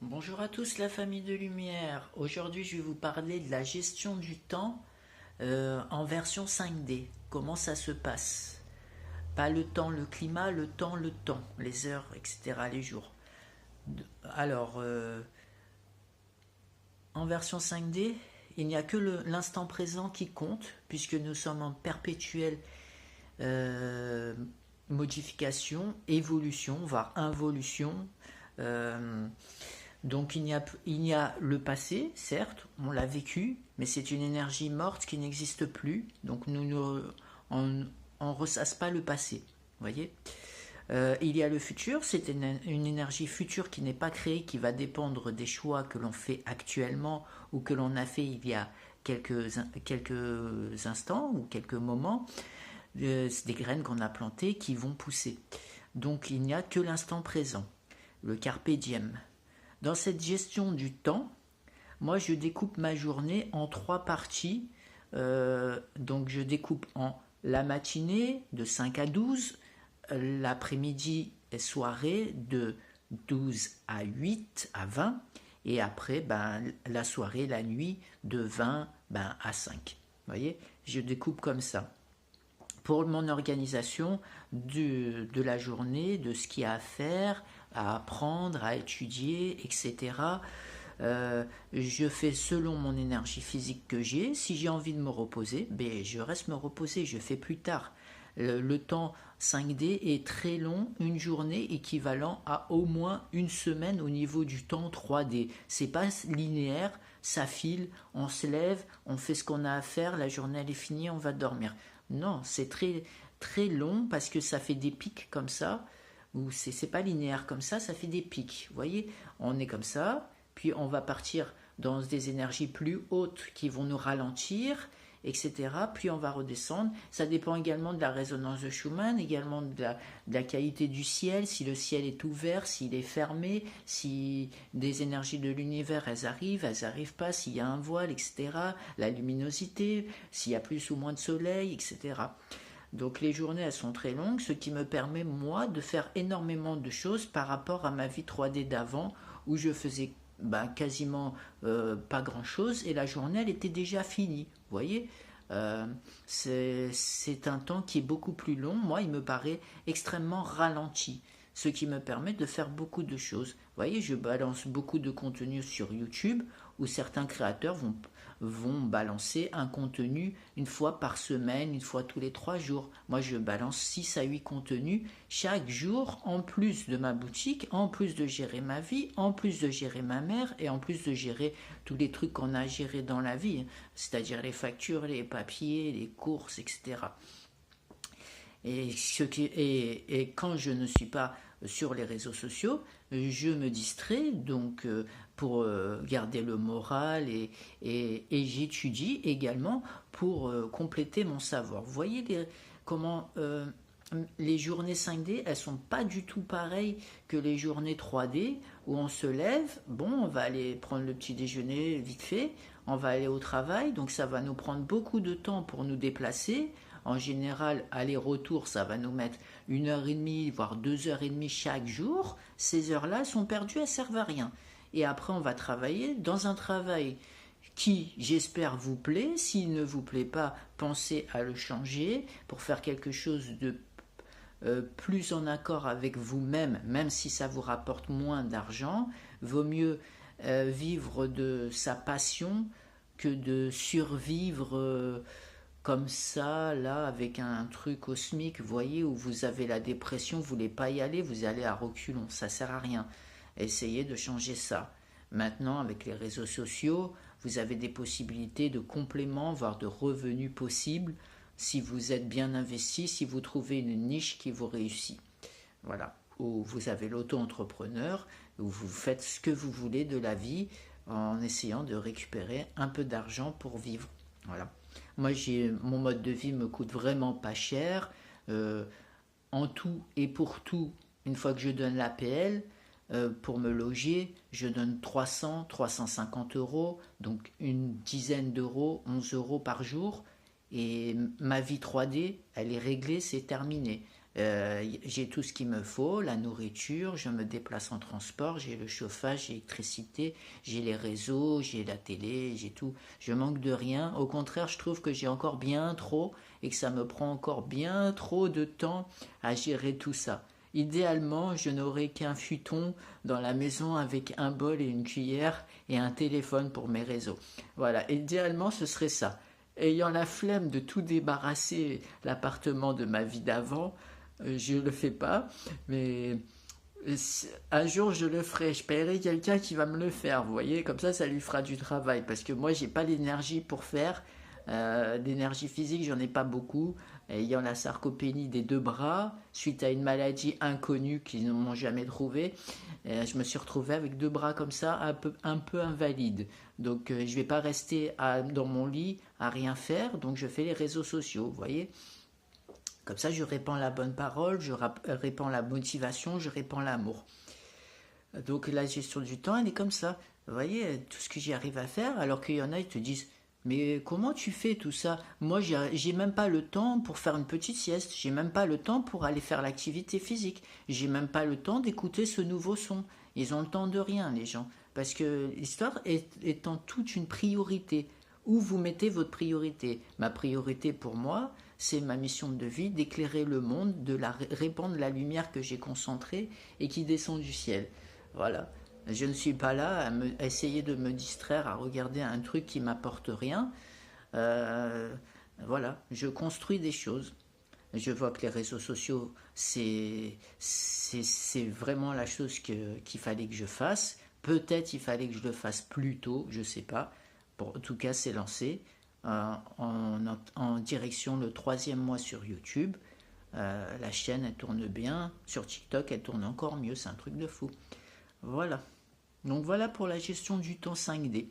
Bonjour à tous la famille de lumière. Aujourd'hui je vais vous parler de la gestion du temps en version 5D. Comment ça se passe? Pas le temps, le climat, le temps, les heures, etc., les jours. Alors, en version 5D, il n'y a que l'instant présent qui compte, puisque nous sommes en perpétuelle euh, modification, évolution, voire involution. Euh, Donc il y a le passé, certes, on l'a vécu, mais c'est une énergie morte qui n'existe plus. Donc on ne ressasse pas le passé. Vous voyez. Il y a le futur, c'est une énergie future qui n'est pas créée, qui va dépendre des choix que l'on fait actuellement ou que l'on a fait il y a quelques instants ou quelques moments. C'est des graines qu'on a plantées qui vont pousser. Donc il n'y a que l'instant présent, le carpe diem. Dans cette gestion du temps, moi je découpe ma journée en trois parties. Donc je découpe en la matinée de 5 à 12, l'après-midi et soirée de 12 à 8 à 20, et après la soirée, la nuit de 20 à 5. Vous voyez, je découpe comme ça. Pour mon organisation de la journée, de ce qu'il y a à faire, à apprendre, à étudier, etc. Je fais selon mon énergie physique que j'ai. Si j'ai envie de me reposer, je reste me reposer, je fais plus tard. Le temps 5D est très long, une journée équivalent à au moins une semaine au niveau du temps 3D. C'est pas linéaire, ça file, on se lève, on fait ce qu'on a à faire, la journée elle est finie, on va dormir. Non, c'est très très long parce que ça fait des pics comme ça, ou c'est pas linéaire comme ça fait des pics. Vous voyez, on est comme ça, puis on va partir dans des énergies plus hautes qui vont nous ralentir, etc. Puis on va redescendre. Ça dépend également de la résonance de Schumann, également de la qualité du ciel, si le ciel est ouvert, s'il est fermé, si des énergies de l'univers elles arrivent pas, s'il y a un voile, etc. La luminosité, s'il y a plus ou moins de soleil, etc. Donc les journées, elles sont très longues, ce qui me permet, moi, de faire énormément de choses par rapport à ma vie 3D d'avant, où je faisais quasiment pas grand-chose, et la journée, elle était déjà finie. Vous voyez. C'est un temps qui est beaucoup plus long. Moi, il me paraît extrêmement ralenti, ce qui me permet de faire beaucoup de choses. Vous voyez, je balance beaucoup de contenu sur YouTube, où certains créateurs vont balancer un contenu une fois par semaine, une fois tous les 3 jours. Moi, je balance 6 à 8 contenus chaque jour, en plus de ma boutique, en plus de gérer ma vie, en plus de gérer ma mère et en plus de gérer tous les trucs qu'on a à gérer dans la vie, c'est-à-dire les factures, les papiers, les courses, etc. Et quand je ne suis pas sur les réseaux sociaux, je me distrais donc pour garder le moral et j'étudie également pour compléter mon savoir. Vous voyez comment les journées 5D, elles sont pas du tout pareilles que les journées 3D où on se lève, bon, on va aller prendre le petit déjeuner vite fait, on va aller au travail, donc ça va nous prendre beaucoup de temps pour nous déplacer. En général, aller-retour, ça va nous mettre 1 heure et demie, voire 2 heures et demie chaque jour. Ces heures-là sont perdues, elles servent à rien. Et après, on va travailler dans un travail qui, j'espère, vous plaît. S'il ne vous plaît pas, pensez à le changer pour faire quelque chose de plus en accord avec vous-même, même si ça vous rapporte moins d'argent. Vaut mieux vivre de sa passion que de survivre comme ça, là, avec un truc cosmique, vous voyez, où vous avez la dépression, vous voulez pas y aller, vous allez à reculons, ça sert à rien. Essayez de changer ça. Maintenant, avec les réseaux sociaux, vous avez des possibilités de compléments, voire de revenus possibles, si vous êtes bien investi, si vous trouvez une niche qui vous réussit. Voilà. Ou vous avez l'auto-entrepreneur, où vous faites ce que vous voulez de la vie en essayant de récupérer un peu d'argent pour vivre. Voilà. Moi, mon mode de vie me coûte vraiment pas cher. Euh, En tout et pour tout, une fois que je donne l'APL, pour me loger, je donne 300, 350 euros, donc une dizaine d'euros, 11 euros par jour. Et ma vie 3D, elle est réglée, c'est terminé. J'ai tout ce qu'il me faut, la nourriture, je me déplace en transport, j'ai le chauffage, j'ai l'électricité, j'ai les réseaux, j'ai la télé, j'ai tout. Je manque de rien. Au contraire, je trouve que j'ai encore bien trop et que ça me prend encore bien trop de temps à gérer tout ça. Idéalement, je n'aurais qu'un futon dans la maison avec un bol et une cuillère et un téléphone pour mes réseaux. Voilà, idéalement, ce serait ça. Ayant la flemme de tout débarrasser l'appartement de ma vie d'avant, je le fais pas, mais un jour je le ferai. Je paierai quelqu'un qui va me le faire, vous voyez, comme ça lui fera du travail, parce que moi j'ai pas l'énergie pour faire. D'énergie physique, j'en ai pas beaucoup. Ayant la sarcopénie des deux bras, suite à une maladie inconnue qu'ils ne m'ont jamais trouvée, je me suis retrouvé avec deux bras comme ça, un peu invalides. Donc je vais pas rester dans mon lit à rien faire, donc je fais les réseaux sociaux, vous voyez. Comme ça, je répands la bonne parole, je répands la motivation, je répands l'amour. Donc la gestion du temps, elle est comme ça. Vous voyez, tout ce que j'y arrive à faire, alors qu'il y en a, ils te disent, mais comment tu fais tout ça? Moi, j'ai même pas le temps pour faire une petite sieste, j'ai même pas le temps pour aller faire l'activité physique, j'ai même pas le temps d'écouter ce nouveau son. Ils ont le temps de rien, les gens. Parce que l'histoire étant toute une priorité. Où vous mettez votre priorité? Ma priorité pour moi, c'est ma mission de vie d'éclairer le monde, de répandre la lumière que j'ai concentrée et qui descend du ciel. Voilà. Je ne suis pas là à essayer de me distraire, à regarder un truc qui m'apporte rien. Euh, voilà, je construis des choses. Je vois que les réseaux sociaux, c'est vraiment la chose qu'il fallait que je fasse. Peut-être il fallait que je le fasse plus tôt, je ne sais pas. Bon, en tout cas, c'est lancé en direction le troisième mois sur YouTube. La chaîne, elle tourne bien. Sur TikTok, elle tourne encore mieux. C'est un truc de fou. Voilà. Donc voilà pour la gestion du temps 5D.